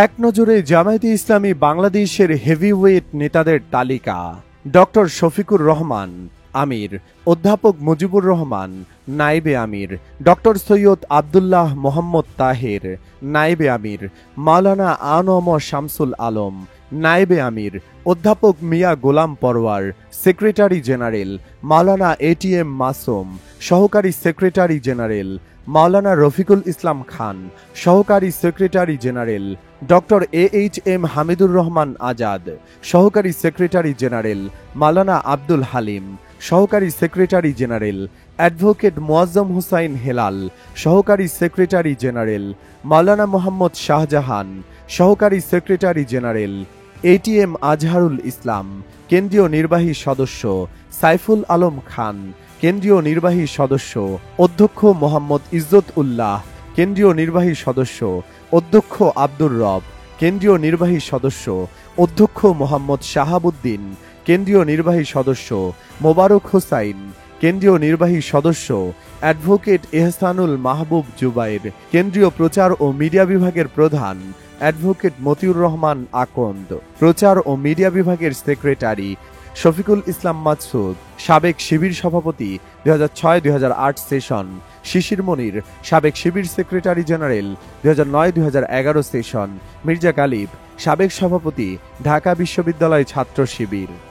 এক নজরে জামায়াতে ইসলামী বাংলাদেশের হেভিওয়েট নেতাদের তালিকা। ডক্টর শফিকুর রহমান আমির, অধ্যাপক মুজিবুর রহমান নায়েবে আমির, ডক্টর সৈয়দ আবদুল্লাহ মোহাম্মদ তাহের নায়েবে আমির, মাওলানা আনম শামসুল আলম নায়েবে আমির, অধ্যাপক Mia Golam Parwar secretary general, Maulana ATM Masum সহকারী সেক্রেটারি জেনারেল, মাওলানা রফিকুল ইসলাম খান সহকারী secretary general, doctor AHM Hamidur Rahman Azad সহকারী সেক্রেটারি জেনারেল, মাওলানা আব্দুল হালিম সহকারী secretary general, advocate Moazzem Hossain Helal সহকারী সেক্রেটারি জেনারেল, মাওলানা মোহাম্মদ শাহজাহান সহকারী secretary general, ATM Azharul Islam কেন্দ্রীয় নির্বাহী সদস্য, সাইফুল আলম খান কেন্দ্রীয় নির্বাহী সদস্য, অধ্যক্ষ মোহাম্মদ ইজ্জত উল্লাহ কেন্দ্রীয় নির্বাহী সদস্য, অধ্যক্ষ আব্দুর রব কেন্দ্রীয় নির্বাহী সদস্য, অধ্যক্ষ মোহাম্মদ শাহাবুদ্দিন কেন্দ্রীয় নির্বাহী সদস্য, মোবারক হোসাইন কেন্দ্রীয় নির্বাহী সদস্য, অ্যাডভোকেট এহসানুল মাহবুব জুবাইর কেন্দ্রীয় প্রচার ও মিডিয়া বিভাগের প্রধান, অ্যাডভোকেট মতিউর রহমান আকন্দ প্রচার ও মিডিয়া বিভাগের সেক্রেটারি, শফিকুল ইসলাম মাসুদ সাবেক শিবির সভাপতি 2006-2008 সেশন, শিশির মনির সাবেক Shibir secretary general 2009-2011 session, Mirza Ghalib সাবেক সভাপতি ঢাকা বিশ্ববিদ্যালয় ছাত্র শিবির।